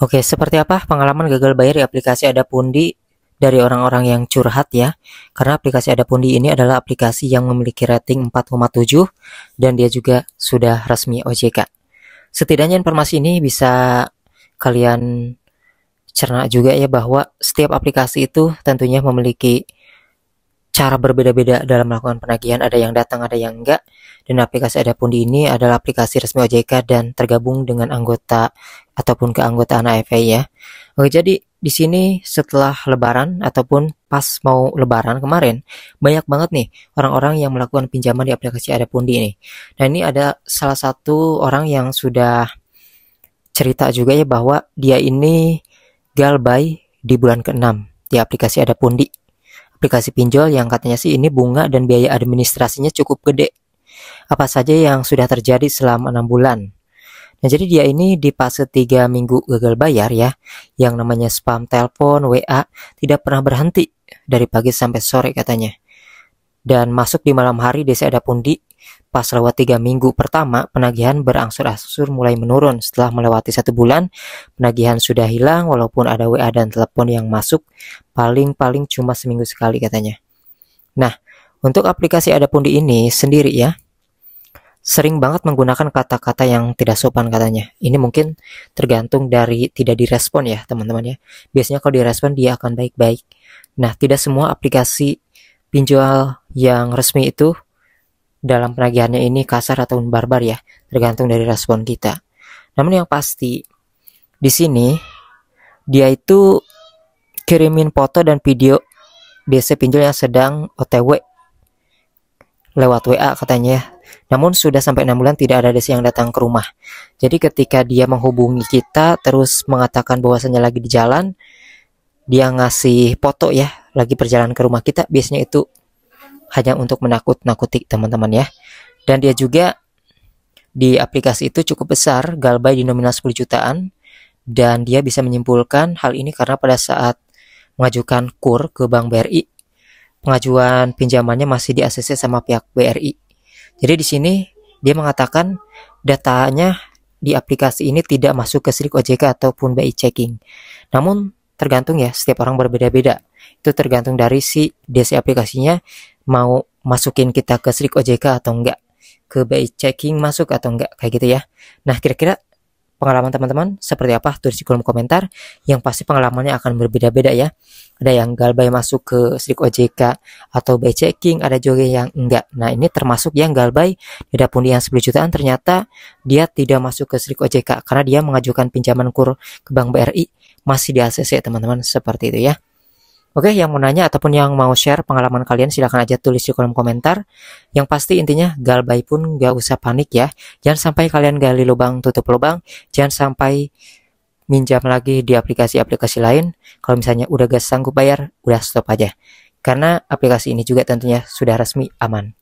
Oke, seperti apa pengalaman gagal bayar di aplikasi Adapundi dari orang-orang yang curhat ya? Karena aplikasi Adapundi ini adalah aplikasi yang memiliki rating 4,7 dan dia juga sudah resmi OJK. Setidaknya informasi ini bisa kalian cerna juga ya bahwa setiap aplikasi itu tentunya memiliki cara berbeda-beda dalam melakukan penagihan, ada yang datang, ada yang enggak. Dan aplikasi Adapundi ini adalah aplikasi resmi OJK dan tergabung dengan anggota ataupun keanggotaan AFA ya. Oke, jadi di sini setelah lebaran ataupun pas mau lebaran kemarin, banyak banget nih orang-orang yang melakukan pinjaman di aplikasi Adapundi ini. Nah, ini ada salah satu orang yang sudah cerita juga ya bahwa dia ini galbay di bulan ke-6 di aplikasi Adapundi. Aplikasi pinjol yang katanya sih ini bunga dan biaya administrasinya cukup gede. Apa saja yang sudah terjadi selama 6 bulan. Nah, jadi dia ini di fase 3 minggu gagal bayar ya, yang namanya spam telepon, WA, tidak pernah berhenti dari pagi sampai sore katanya. Dan masuk di malam hari desa Adapundi, pas lewat 3 minggu pertama, penagihan berangsur-angsur mulai menurun. Setelah melewati 1 bulan, penagihan sudah hilang walaupun ada WA dan telepon yang masuk, paling-paling cuma seminggu sekali katanya. Nah, untuk aplikasi Adapundi ini sendiri ya, sering banget menggunakan kata-kata yang tidak sopan katanya. Ini mungkin tergantung dari tidak direspon ya teman-teman ya. Biasanya kalau direspon dia akan baik-baik. Nah, tidak semua aplikasi pinjol yang resmi itu dalam penagihannya ini kasar ataupun barbar ya, tergantung dari respon kita. Namun yang pasti di sini dia itu kirimin foto dan video DC pinjol yang sedang OTW lewat WA katanya. Namun sudah sampai 6 bulan tidak ada DC yang datang ke rumah. Jadi ketika dia menghubungi kita terus mengatakan bahwasannya lagi di jalan, dia ngasih foto ya, lagi perjalanan ke rumah kita, biasanya itu hanya untuk menakut-nakuti teman-teman ya. Dan dia juga di aplikasi itu cukup besar, galbay di nominal 10 jutaan, dan dia bisa menyimpulkan hal ini karena pada saat mengajukan KUR ke Bank BRI, pengajuan pinjamannya masih di ACC sama pihak BRI. Jadi di sini dia mengatakan datanya di aplikasi ini tidak masuk ke SLIK OJK ataupun BI checking. Namun tergantung ya, setiap orang berbeda-beda. Itu tergantung dari si DC aplikasinya mau masukin kita ke SLIK OJK atau enggak, ke BI checking masuk atau enggak, kayak gitu ya. Nah, kira-kira pengalaman teman-teman seperti apa? Tulis di kolom komentar. Yang pasti pengalamannya akan berbeda-beda ya. Ada yang galbay masuk ke SLIK OJK atau BI checking, ada juga yang enggak. Nah, ini termasuk yang galbay di Adapundi yang 10 jutaan ternyata dia tidak masuk ke SLIK OJK karena dia mengajukan pinjaman KUR ke Bank BRI masih di ACC teman-teman, seperti itu ya. Oke, yang mau nanya ataupun yang mau share pengalaman kalian silahkan aja tulis di kolom komentar. Yang pasti intinya galbay pun gak usah panik ya. Jangan sampai kalian gali lubang tutup lubang. Jangan sampai minjam lagi di aplikasi-aplikasi lain. Kalau misalnya udah gak sanggup bayar, udah stop aja. Karena aplikasi ini juga tentunya sudah resmi aman.